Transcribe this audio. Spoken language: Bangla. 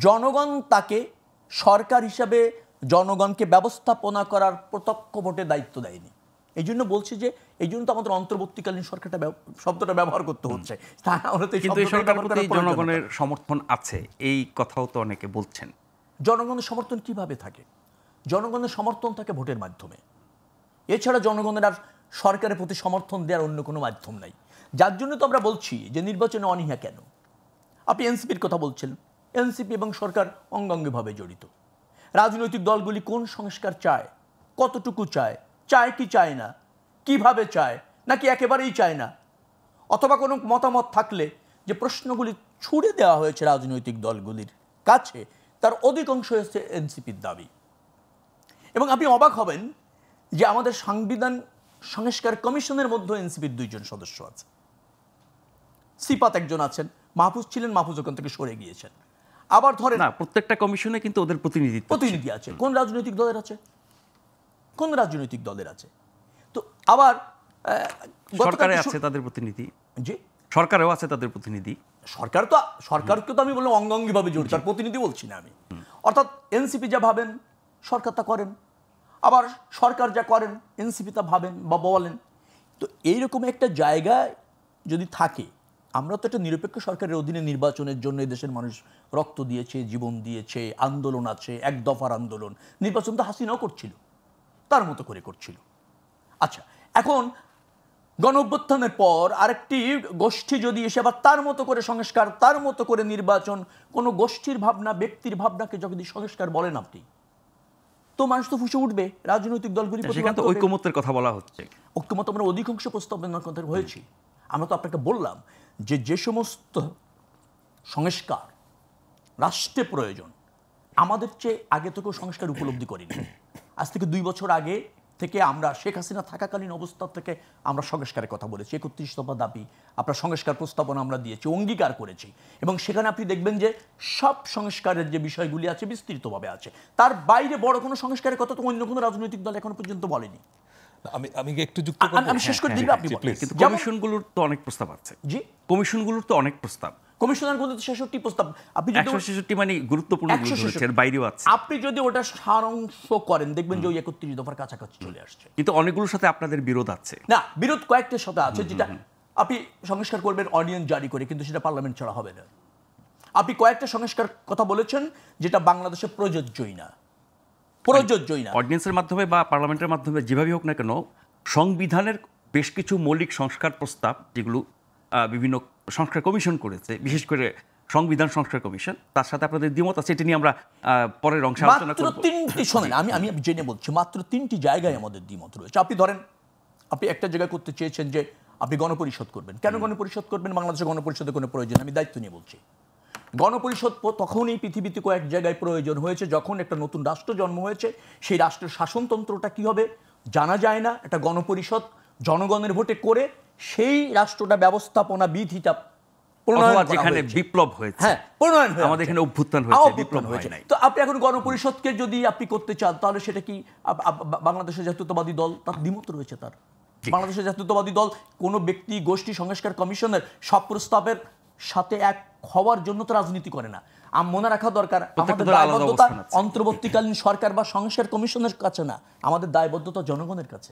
জনগণ তাকে সরকার হিসাবে জনগণকে ব্যবস্থাপনা করার প্রত্যক্ষ ভোটে দায়িত্ব দেয়নি। এই জন্য বলছি যে এই জন্য তো আমাদের অন্তর্বর্তীকালীন সরকারটা শব্দটা ব্যবহার করতে হচ্ছে। তা না হলে জনগণের সমর্থন আছে এই কথাও তো অনেকে বলছেন। জনগণের সমর্থন কিভাবে থাকে? জনগণের সমর্থন থাকে ভোটের মাধ্যমে। এছাড়া জনগণের আর সরকারের প্রতি সমর্থন দেওয়ার অন্য কোনো মাধ্যম নাই। যার জন্য তো আমরা বলছি যে নির্বাচনে অনীহা কেন। আপনি এনসিপির কথা বলছেন, এনসিপি এবং সরকার অঙ্গাঙ্গিভাবে জড়িত। রাজনৈতিক দলগুলি কোন সংস্কার চায়, কতটুকু চায়, চায় কি চায় না, কিভাবে চায়, নাকি একেবারেই চায় না, অথবা কোনো মতামত থাকলে যে প্রশ্নগুলি ছুড়ে দেওয়া হয়েছে রাজনৈতিক দলগুলির কাছে তার অধিকাংশ হচ্ছে এনসিপির দাবি। এবং আপনি অবাক হবেন যে আমাদের সংবিধান সংস্কার কমিশনের মধ্যে এনসিপির 2 জন সদস্য আছে। সিপাত একজন আছেন, মাহফুজ ছিলেন, মাহফুজ ওখান থেকে সরে গিয়েছেন। আবার ধরেন না, প্রত্যেকটা কমিশনে কিন্তু ওদের প্রতিনিধি আছে। কোন রাজনৈতিক দলের আছে? কোন রাজনৈতিক দলের আছে? তো আবার সরকারে আছে তাদের প্রতিনিধি। জি, সরকারেও আছে তাদের প্রতিনিধি। সরকারকে তো আমি বললাম অঙ্গাঙ্গিভাবে জড়িত, তার প্রতিনিধি বলছি না আমি। অর্থাৎ এনসিপি যা ভাবেন সরকার তা করেন, আবার সরকার যা করেন এনসিপি তা ভাবেন বা বলেন। তো এইরকম একটা জায়গায় যদি থাকে, আমরা তো একটা নিরপেক্ষ সরকারের অধীনে নির্বাচনের জন্য দেশের মানুষ রক্ত দিয়েছে, জীবন দিয়েছে, আন্দোলন আছে, এক দফার আন্দোলন। নির্বাচন তো হাসিনাও করছিল, তার মতো করে করছিল। আচ্ছা, এখন গণ অভ্যুত্থানের পর আরেকটি গোষ্ঠী যদি এসে আবার তার মতো করে সংস্কার, তার মতো করে নির্বাচন, কোনো গোষ্ঠীর ভাবনা, ব্যক্তির ভাবনাকে যদি সংস্কার বলেন আপনি, তো মানুষ তো ফুসে উঠবে। রাজনৈতিক দলগুলি ঐকমত্যের কথা বলা হচ্ছে। ঐকমত্য আমরা অধিকাংশ প্রস্তাবনার কথা হয়েছি। আমরা তো আপনাকে বললাম যে যে সমস্ত সংস্কার রাষ্ট্রে প্রয়োজন, আমাদের চেয়ে আগে থেকেও সংস্কার উপলব্ধি করিনি। আজ থেকে 2 বছর আগে থেকে আমরা শেখ হাসিনা থাকাকালীন অবস্থা থেকে আমরা সংস্কারের কথা বলেছি। 31 দফা দাবি, আপনার সংস্কার প্রস্তাবনা আমরা দিয়েছি, অঙ্গীকার করেছি। এবং সেখানে আপনি দেখবেন যে সব সংস্কারের যে বিষয়গুলি আছে বিস্তৃতভাবে আছে। তার বাইরে বড় কোনো সংস্কারের কথা তো অন্য কোনো রাজনৈতিক দল এখনো পর্যন্ত বলেনি। আমি একটু যুক্ত করব, আমি শেষ করে দিই, আপনি বলেন। কিন্তু কমিশনগুলোর তো অনেক প্রস্তাব আছে। জি, কমিশনগুলোর তো অনেক প্রস্তাব। কমিশনার মধ্যে 66 প্রস্তাব। আপনি যদি 166 মানে গুরুত্বপূর্ণ এর বাইরেও আছে। আপনি যদি ওটা সারাংশ করেন দেখবেন যে ওই 31 দফার কাছাকাছি চলে আসছে। কিন্তু অনেকগুলোর সাথে আপনাদের বিরোধ আছে। না, বিরোধ কয়েকটার সাথে আছে। যেটা আপনি সংস্কার করবেন অর্ডিন্যান্স জারি করে, কিন্তু সেটা পার্লামেন্ট ছাড়া হবে না। আপনি কয়েকটা সংস্কার কথা বলেছেন যেটা বাংলাদেশে প্রযোজ্যই না, প্রযোজ্যই না। অর্ডিন্যান্সের মাধ্যমে বা পার্লামেন্টের মাধ্যমে যেভাবে হোক না কেন, সংবিধানের বেশ কিছু মৌলিক সংস্কার প্রস্তাব যেগুলো বিভিন্ন সংস্কার কমিশন করেছে, বিশেষ করে সংবিধান সংস্কার কমিশন, তার সাথে আপনাদের দ্বিমত আছে। এটা নিয়ে আমরা পরের অংশে আলোচনা করব। মাত্র 3টি, শোনেন, আমি জেনে বলছি, মাত্র 3টি জায়গায় আমাদের দ্বিমত রয়েছে। আপনি ধরেন, আপনি একটা জায়গায় করতে চেয়েছেন যে আপনি গণপরিষদ করবেন। কেন গণপরিষদ করবেন? বাংলাদেশে গণপরিষদের কোনো প্রয়োজন, আমি দায়িত্ব নিয়ে বলছি। গণপরিষদ তখনই পৃথিবীতে কয়েক জায়গায় প্রয়োজন হয়েছে যখন একটা নতুন রাষ্ট্র জন্ম হয়েছে। সেই রাষ্ট্রের শাসনতন্ত্রটা কি হবে জানা যায় না। একটা গণপরিষদ জনগণের ভোটে করে সেই রাষ্ট্রটা ব্যবস্থাপনা বিধিটা যেখানে বিপ্লব হয়েছে, হ্যাঁ, প্রণয়ন হয়েছে, আমাদের এখানে অভ্যুত্থান হয়েছে, বিপ্লব হয়েছে। তো আপনি এখন গণপরিষদকে যদি আপনি করতে চান, তাহলে সেটা কি বাংলাদেশের জাতীয়তাবাদী দল, তার দ্বিমত রয়েছে। তার বাংলাদেশের জাতীয়তাবাদী দল কোনো ব্যক্তি, গোষ্ঠী, সংস্কার কমিশনের সব প্রস্তাবের সাথে এক হওয়ার জন্য তো রাজনীতি করে না। মনে রাখা দরকার, আমাদের দায়বদ্ধতা অন্তর্বর্তীকালীন সরকার বা সংস্কার কমিশনের কাছে না, আমাদের দায়বদ্ধতা জনগণের কাছে।